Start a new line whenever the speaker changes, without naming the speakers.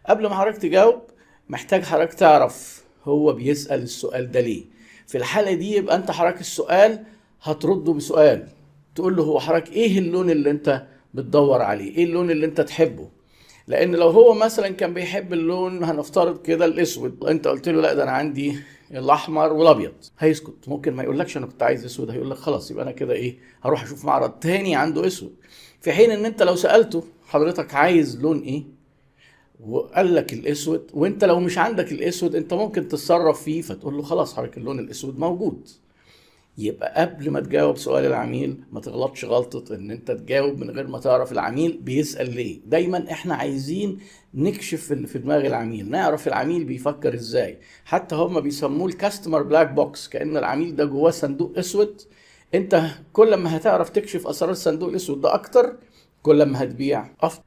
قبل ما حضرتك تجاوب محتاج حضرتك تعرف هو بيسأل السؤال ده ليه. في الحالة دي يبقى انت حضرتك السؤال هترده بسؤال، تقول له هو حضرتك ايه اللون اللي انت بتدور عليه، ايه اللون اللي انت تحبه. لان لو هو مثلا كان بيحب اللون هنفترض كده الاسود، انت قلت له لا ده انا عندي الاحمر والابيض، هيسكت. ممكن ما يقولكش انا كنت عايز اسود، هيقول لك خلاص يبقى انا كده ايه، هروح اشوف معرض تاني عنده اسود. في حين ان انت لو سألته حضرتك عايز لون ايه وقال لك الاسود، وانت لو مش عندك الاسود انت ممكن تتصرف فيه فتقول له خلاص حضرتك اللون الاسود موجود. يبقى قبل ما تجاوب سؤال العميل ما تغلطش غلطة ان انت تجاوب من غير ما تعرف العميل بيسأل ليه. دايما احنا عايزين نكشف اللي في دماغ العميل، نعرف العميل بيفكر ازاي. حتى هم بيسموه الكاستمر بلاك بوكس، كأن العميل ده جواه صندوق اسود. انت كل ما هتعرف تكشف اسرار الصندوق الاسود ده اكتر كل ما هتبيع افضل.